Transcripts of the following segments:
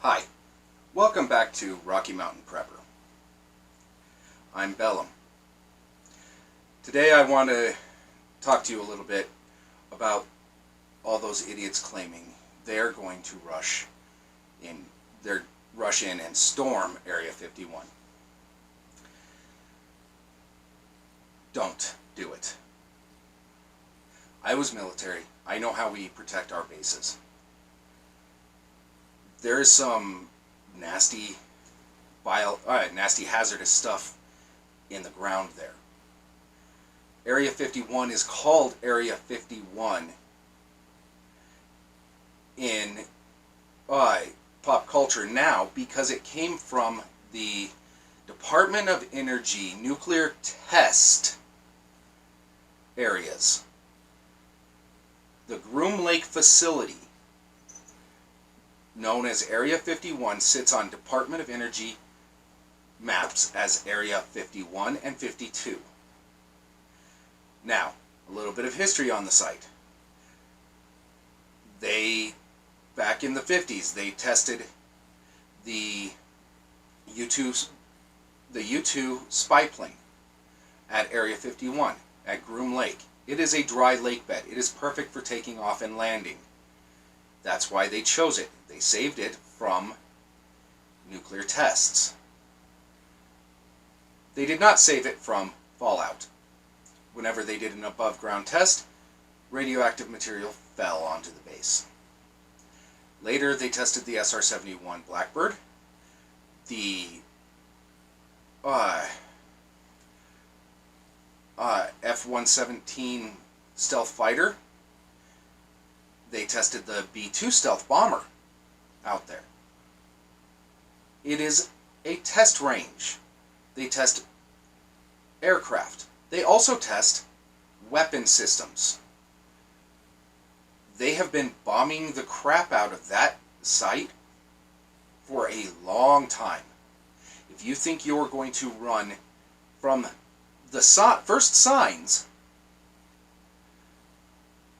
Hi, welcome back to Rocky Mountain Prepper. I'm Bellum. Today I want to talk to you a little bit about all those idiots claiming they're going to rush in and storm Area 51. Don't do it. I was military. I know how we protect our bases. There's some nasty hazardous stuff in the ground there. Area 51 is called Area 51 in pop culture now because it came from the Department of Energy nuclear test areas. The Groom Lake facility, known as Area 51, sits on Department of Energy maps as Area 51 and 52. Now, a little bit of history on the site. Back in the 50s, they tested the U-2 spy plane at Area 51 at Groom Lake. It is a dry lake bed. It is perfect for taking off and landing. That's why they chose it. They saved it from nuclear tests. They did not save it from fallout. Whenever they did an above-ground test, radioactive material fell onto the base. Later, they tested the SR-71 Blackbird, the F-117 stealth fighter. They tested the B-2 stealth bomber out there. It is a test range. They test aircraft. They also test weapon systems. They have been bombing the crap out of that site for a long time. If you think you're going to run from the first signs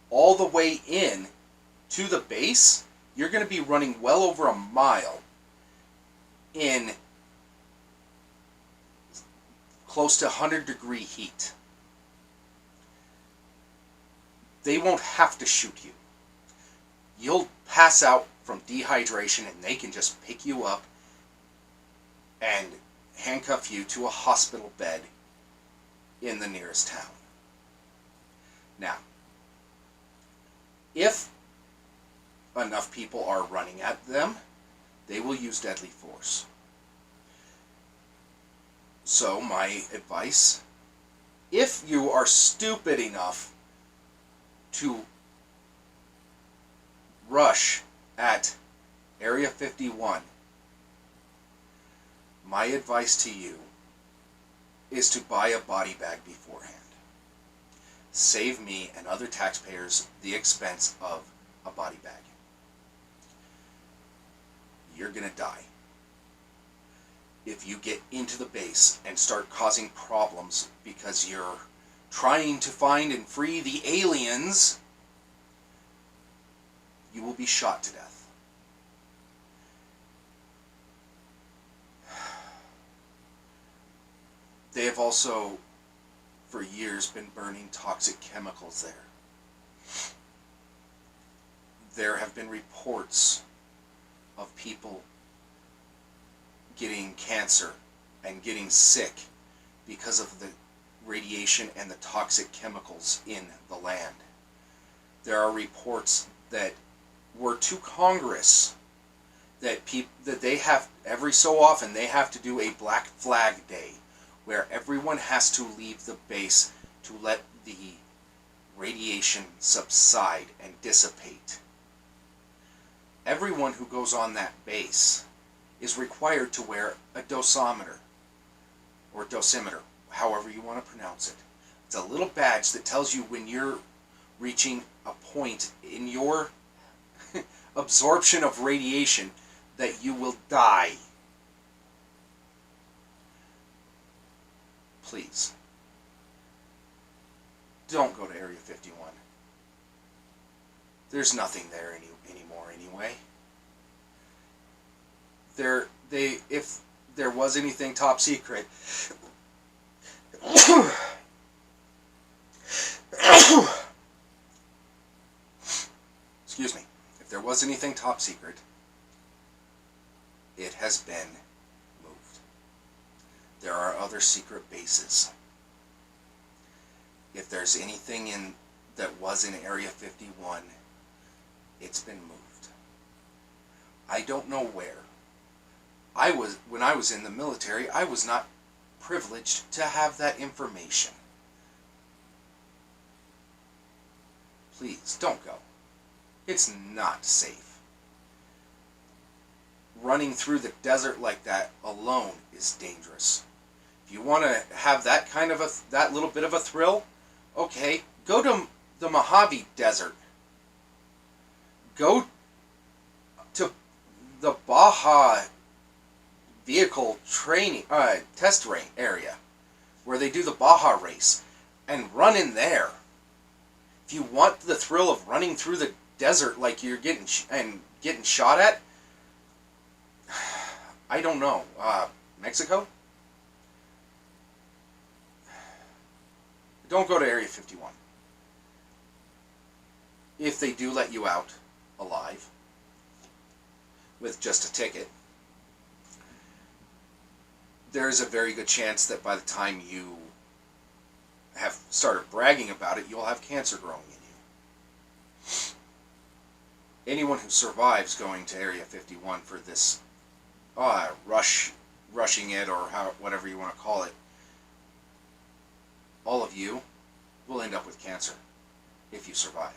all the way in to the base, you're going to be running well over a mile in close to 100-degree heat. They won't have to shoot you. You'll pass out from dehydration and they can just pick you up and handcuff you to a hospital bed in the nearest town. Now, if enough people are running at them, they will use deadly force. So my advice, if you are stupid enough to rush at Area 51, my advice to you is to buy a body bag beforehand. Save me and other taxpayers the expense of a body bag. You're going to die. If you get into the base and start causing problems because you're trying to find and free the aliens, you will be shot to death. They have also, for years, been burning toxic chemicals there. There have been reports of people getting cancer and getting sick because of the radiation and the toxic chemicals in the land. There are reports that were to Congress that they have, every so often, they have to do a Black Flag Day where everyone has to leave the base to let the radiation subside and dissipate. Everyone who goes on that base is required to wear a dosimeter, or dosimeter, however you want to pronounce it. It's a little badge that tells you when you're reaching a point in your absorption of radiation that you will die. Please, don't go to Area 51. There's nothing there anymore anyway. if there was anything top secret, excuse me, if there was anything top secret, it has been moved. There are other secret bases. If there's anything that was in Area 51, it's been moved. I don't know where. When I was in the military, I was not privileged to have that information. Please, don't go. It's not safe. Running through the desert like that alone is dangerous. If you want to have that kind of that little bit of a thrill, okay, go to the Mojave Desert. Go to the Baja vehicle training test range area where they do the Baja race and run in there. If you want the thrill of running through the desert like you're getting shot at, I don't know, Mexico? Don't go to Area 51. If they do let you out alive with just a ticket, there's a very good chance that by the time you have started bragging about it, you'll have cancer growing in you. Anyone who survives going to Area 51 for this rushing it, or whatever you want to call it, all of you will end up with cancer if you survive.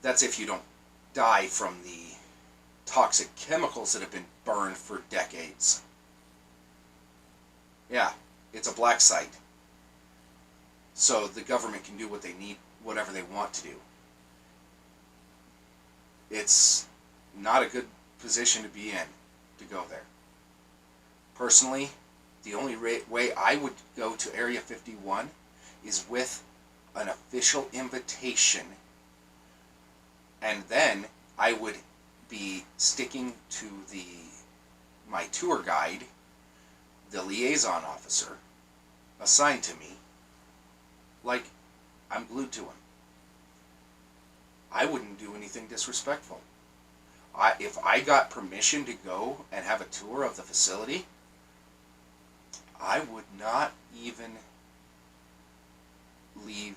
That's if you don't die from the toxic chemicals that have been burned for decades. Yeah, it's a black site. So the government can do what they need, whatever they want to do. It's not a good position to be in, to go there. Personally, the only way I would go to Area 51 is with an official invitation, and then I would be sticking to my tour guide, the liaison officer assigned to me, like I'm glued to him. I wouldn't do anything disrespectful. If I got permission to go and have a tour of the facility, I would not even leave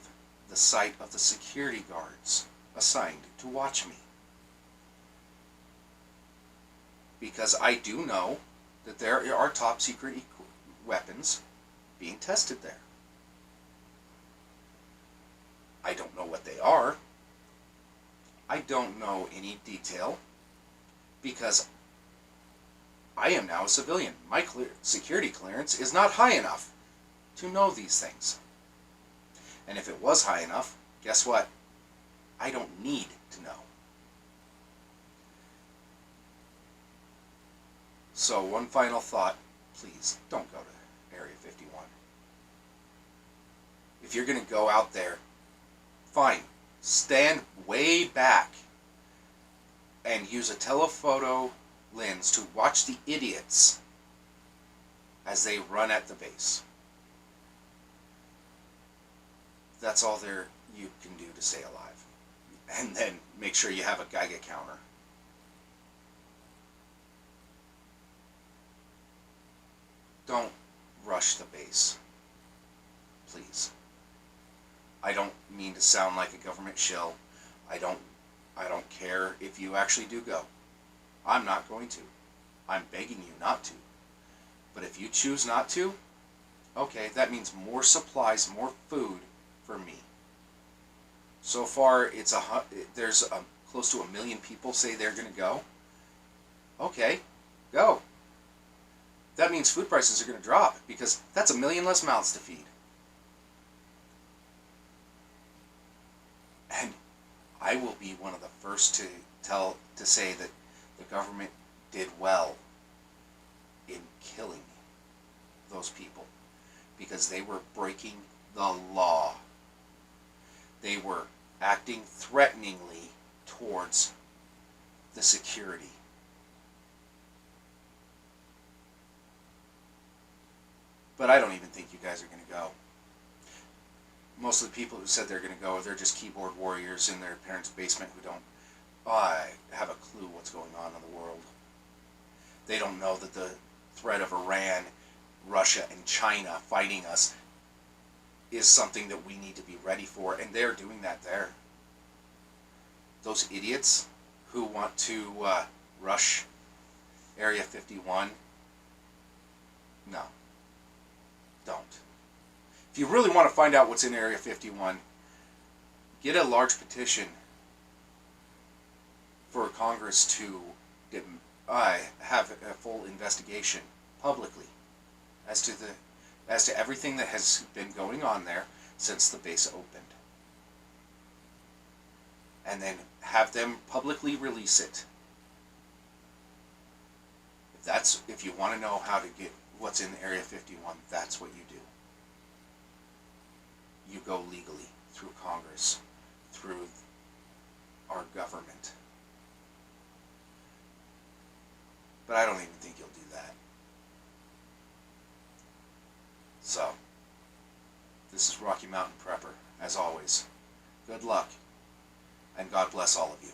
the sight of the security guards assigned to watch me. Because I do know that there are top secret weapons being tested there. I don't know what they are. I don't know any detail because I am now a civilian. My security clearance is not high enough to know these things. And if it was high enough, guess what? I don't need to know. So one final thought, please don't go to Area 51. If you're going to go out there, fine, stand way back and use a telephoto lens to watch the idiots as they run at the base. That's all you can do to stay alive. And then make sure you have a Geiger counter. Don't rush the base, please. I don't mean to sound like a government shill. I don't care if you actually do go. I'm not going to. I'm begging you not to. But if you choose not to, okay, that means more supplies, more food for me. So far, there's close to 1 million people say they're going to go. Okay, go. That means food prices are going to drop because that's 1 million less mouths to feed. And I will be one of the first to say that the government did well in killing those people because they were breaking the law. They were acting threateningly towards the security. But I don't even think you guys are going to go. Most of the people who said they're going to go, they're just keyboard warriors in their parents' basement who don't have a clue what's going on in the world. They don't know that the threat of Iran, Russia, and China fighting us is something that we need to be ready for, and they're doing that there. Those idiots who want to rush Area 51, no, don't. If you really want to find out what's in Area 51, get a large petition for Congress to have a full investigation publicly as to everything that has been going on there since the base opened, and then have them publicly release it. If you want to know how to get what's in Area 51, that's what you do. You go legally through Congress, through our government. But I don't even think you'll do that. So, this is Rocky Mountain Prepper. As always, good luck, and God bless all of you.